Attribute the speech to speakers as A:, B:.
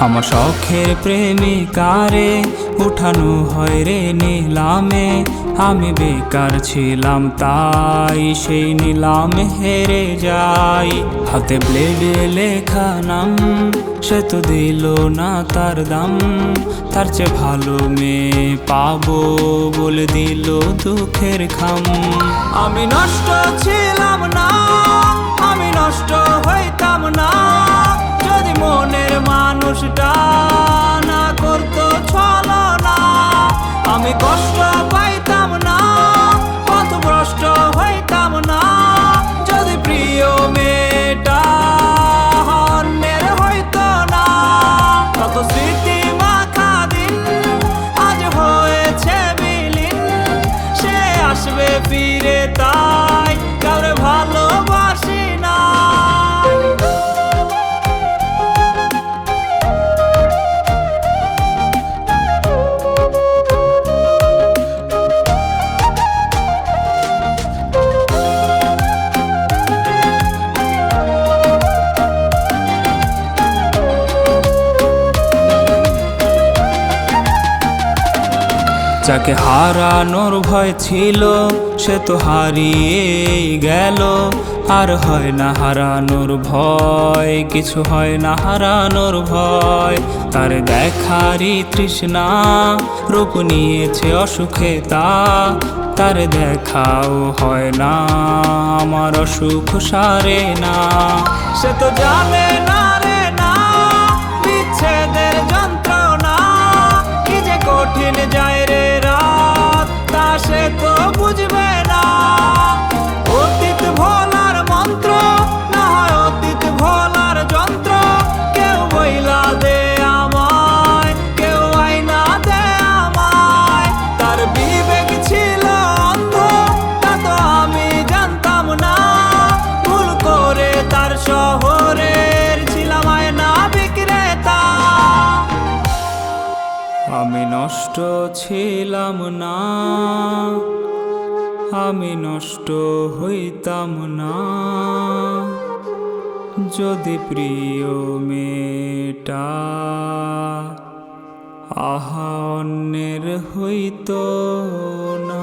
A: আমার শখের প্রেমিকারে উঠানো হয় রে নিলামে। আমি বেকার ছিলাম তাই সেই নিলামে হেরে যাই। হাতে ব্লেডে লেখা নাম, সে তো দিল না তার দাম। তার চেয়ে ভালো মেয়ে পাবো বলে দিল দুঃখের খাম। আমি নষ্ট ছিলাম না, আমি নষ্ট হইতাম না যদি মনের মানুষটা না করতো ছলনা। আমি কষ্ট পাইতাম না, পথভ্রষ্ট হইতাম না যদি প্রিয় মেয়েটা অন্যের হইতো না। কত স্মৃতি মাখা দিন আজ হয়েছে বিলীন, সে আসবে ফিরে তাই কাউরে ভালোবাসি না। যাকে হারানোর ভয় ছিল সে তো হারিয়েই গেল। আর হয় না হারানোর ভয়, কিছু হয় না হারানোর ভয়। তার দেখারই তৃষ্ণা রূপ নিয়েছে অসুখে তা। তার দেখাও হয় না, আমার অসুখ সারে না। সে তো জানে না রে না বিচ্ছেদের যন্ত্রণা, কি যে কঠিন যায় রে রাত তা সে তো বুঝবে না। অতীত ভোলার মন্ত্র না হয় অতীত ভোলার যন্ত্র, কেউ বইলা দে আমায়, কেউ আইনা দে আমায়। তার বিবেক ছিল অন্ধ তা তো আমি জানতাম না, ভুল করে তার শহরের ছিলাম আয়না বিক্রেতা। আমি নষ্ট ছিলাম না, আমি নষ্ট হইতাম না যদি প্রিয় মেয়েটা আহা অন্যের হইতো না।